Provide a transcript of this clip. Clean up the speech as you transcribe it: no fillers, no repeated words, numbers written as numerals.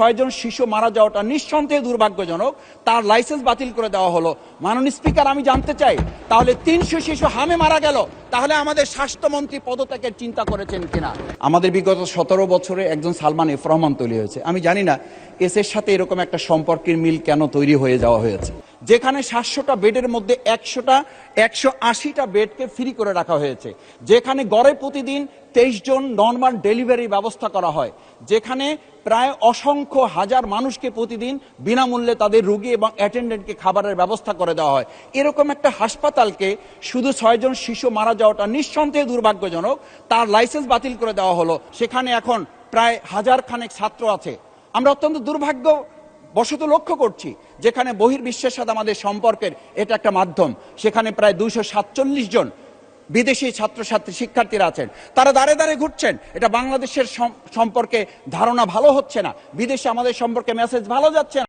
6 জন শিশু মারা যাওয়াটা নিঃসন্দেহে দুর্ভাগ্যজনক। তার লাইসেন্স বাতিল করে দেওয়া হলো। মাননীয় স্পিকার, আমি জানতে চাই, তাহলে 300 শিশু হামে মারা গেল, তাহলে আমাদের স্বাস্থ্যমন্ত্রী পদত্যাগের চিন্তা করেছেন কিনা? আমাদের বিগত 17 বছরে একজন সালমান এফ রহমান তৈরি হয়েছে। আমি জানি না এসের সাথে এরকম একটা সম্পর্কের মিল কেন তৈরি হয়ে যাওয়া হয়েছে, যেখানে 700টা বেডের মধ্যে 180টা বেডকে ফ্রি করে রাখা হয়েছে, যেখানে গড়ে প্রতিদিন 23 জন নর্মাল ডেলিভারি ব্যবস্থা করা হয়, যেখানে প্রায় অসংখ্য হাজার মানুষকে প্রতিদিন বিনামূল্যে তাদের রোগী এবং অ্যাটেন্ডেন্টকে খাবারের ব্যবস্থা করে দেওয়া হয়। এরকম একটা হাসপাতালকে শুধু 6 জন শিশু মারা যাওয়াটা নিঃসন্দেহে দুর্ভাগ্যজনক। তার লাইসেন্স বাতিল করে দেওয়া হলো। সেখানে এখন প্রায় 1000 খানেক ছাত্র আছে। আমরা অত্যন্ত দুর্ভাগ্য বশত লক্ষ্য করছি, যেখানে বহির্বিশ্বের সাথে আমাদের সম্পর্কের এটা একটা মাধ্যম, সেখানে প্রায় 247 জন বিদেশি ছাত্রছাত্রী শিক্ষার্থীরা আছেন। তারা দাঁড়ে দাঁড়ে ঘুরছেন। এটা বাংলাদেশের সম্পর্কে ধারণা ভালো হচ্ছে না, বিদেশে আমাদের সম্পর্কে মেসেজ ভালো যাচ্ছে না।